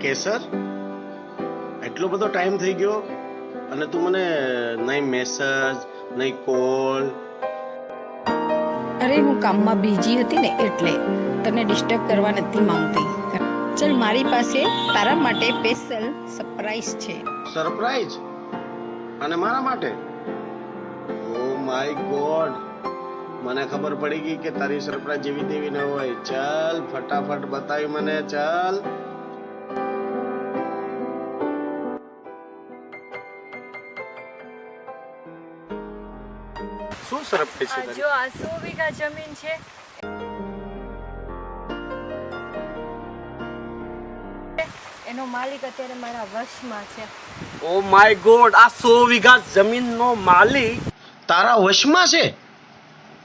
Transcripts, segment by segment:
કેસર, એટલો બધો ટાઈમ થઈ ગયો અને તું મને નહીં મેસેજ નહીં કોલ. અરે હું કામમાં બિઝી હતી ને એટલે તને ડિસ્ટર્બ કરવા નથી માંગતી. ચલ મારી પાસે તારા માટે સ્પેશિયલ સરપ્રાઈઝ છે. સરપ્રાઈઝ? અને મારા માટે? ઓ માય ગોડ, મને ખબર પડી ગઈ કે તારી સરપ્રાઈઝ જેવી તેવી ન હોય. ચાલ ફટાફટ બતાવી મને. ચાલ શું સરપ્રાઈઝ છે? જો આ 100 વીઘા જમીન છે, એનો માલિક અત્યારે મારા વશમાં છે. ઓ માય ગોડ, આ 100 વીઘા જમીનનો માલિક તારા વશમાં છે?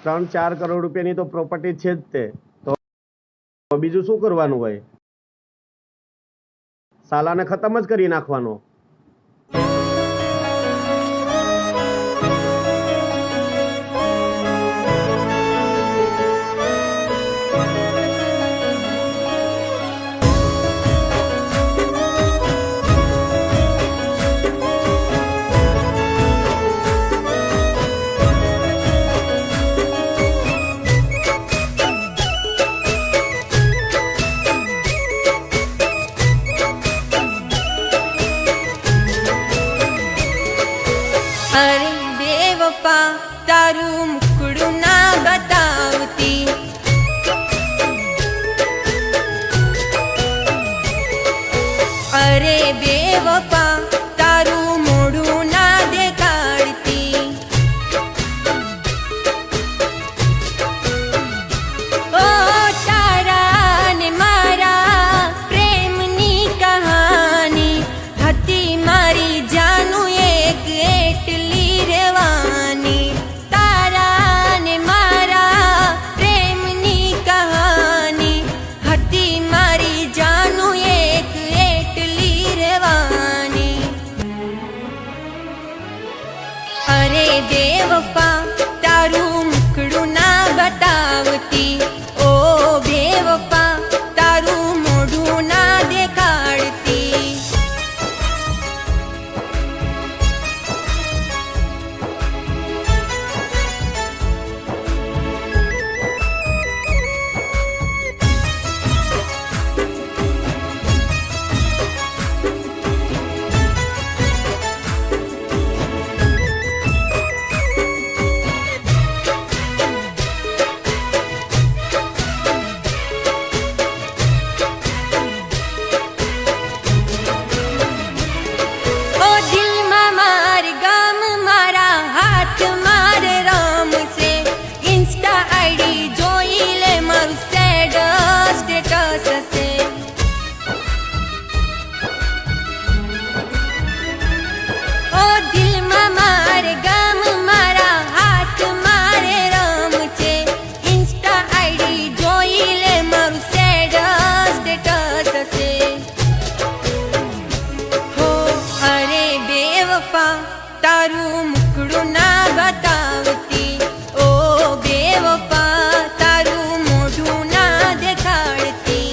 3-4 કરોડ રૂપિયાની તો પ્રોપર્ટી છે જ તે. તો બીજું શું કરવાનું હોય? સાલાને ખતમ જ કરી નાખવાનો. અરે બેવફા તારું મુખડું ના બતાવતી, અરે બેવફા તારું મોઢું ના દેખાડતી. ઓ તારા ને મારા પ્રેમની કહાની હતી, મારી જાનું એક એટલી રહેવાની. તારા ને મારા પ્રેમની કહાની હતી, મારી જાનું એક એટલી રહેવાની. અરે બેવફા તારું મુખડું ના બતાવતી, ઓ બેવફા તારું મોઢું ના દેખાડતી. ઓ દિલમાં માર ગામ મારા હાથ મારે રમશે, ઇન્સ્ટા આઈડી જોઈ લે મારું સેડ સ્ટેટસ હશે. ઓ દિલમાં માર ગામ મારા હાથ મારે રમશે, ઇન્સ્ટા આઈડી જોઈ લે મારું સેડ સ્ટેટસ હશે. હો અરે બેવફા તારું મુખડું ના બતાવતી, ઓ બેવફા તારું મોઢું ના દેખાડતી.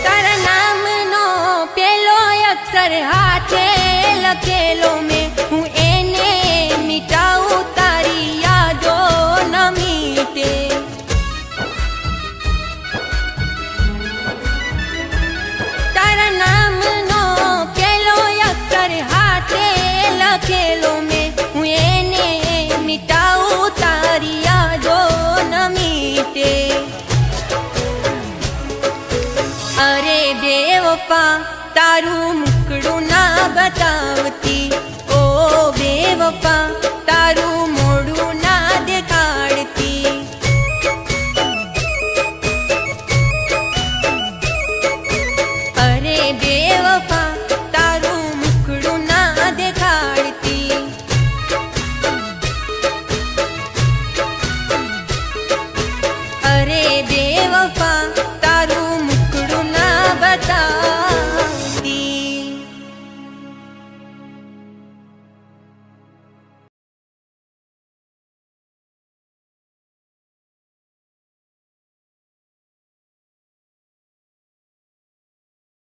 તારા નામનો પેલો અક્ષર હાથે લખેલો મેં, હું એને મિટાવું તારી યાદો ન મીટે. તારા નામનો પેલો અક્ષર હાથે લખેલો મેં, હું એને મિટાવું તારી યાદો ન મીટે. અરે બેવફા તારું મુખડું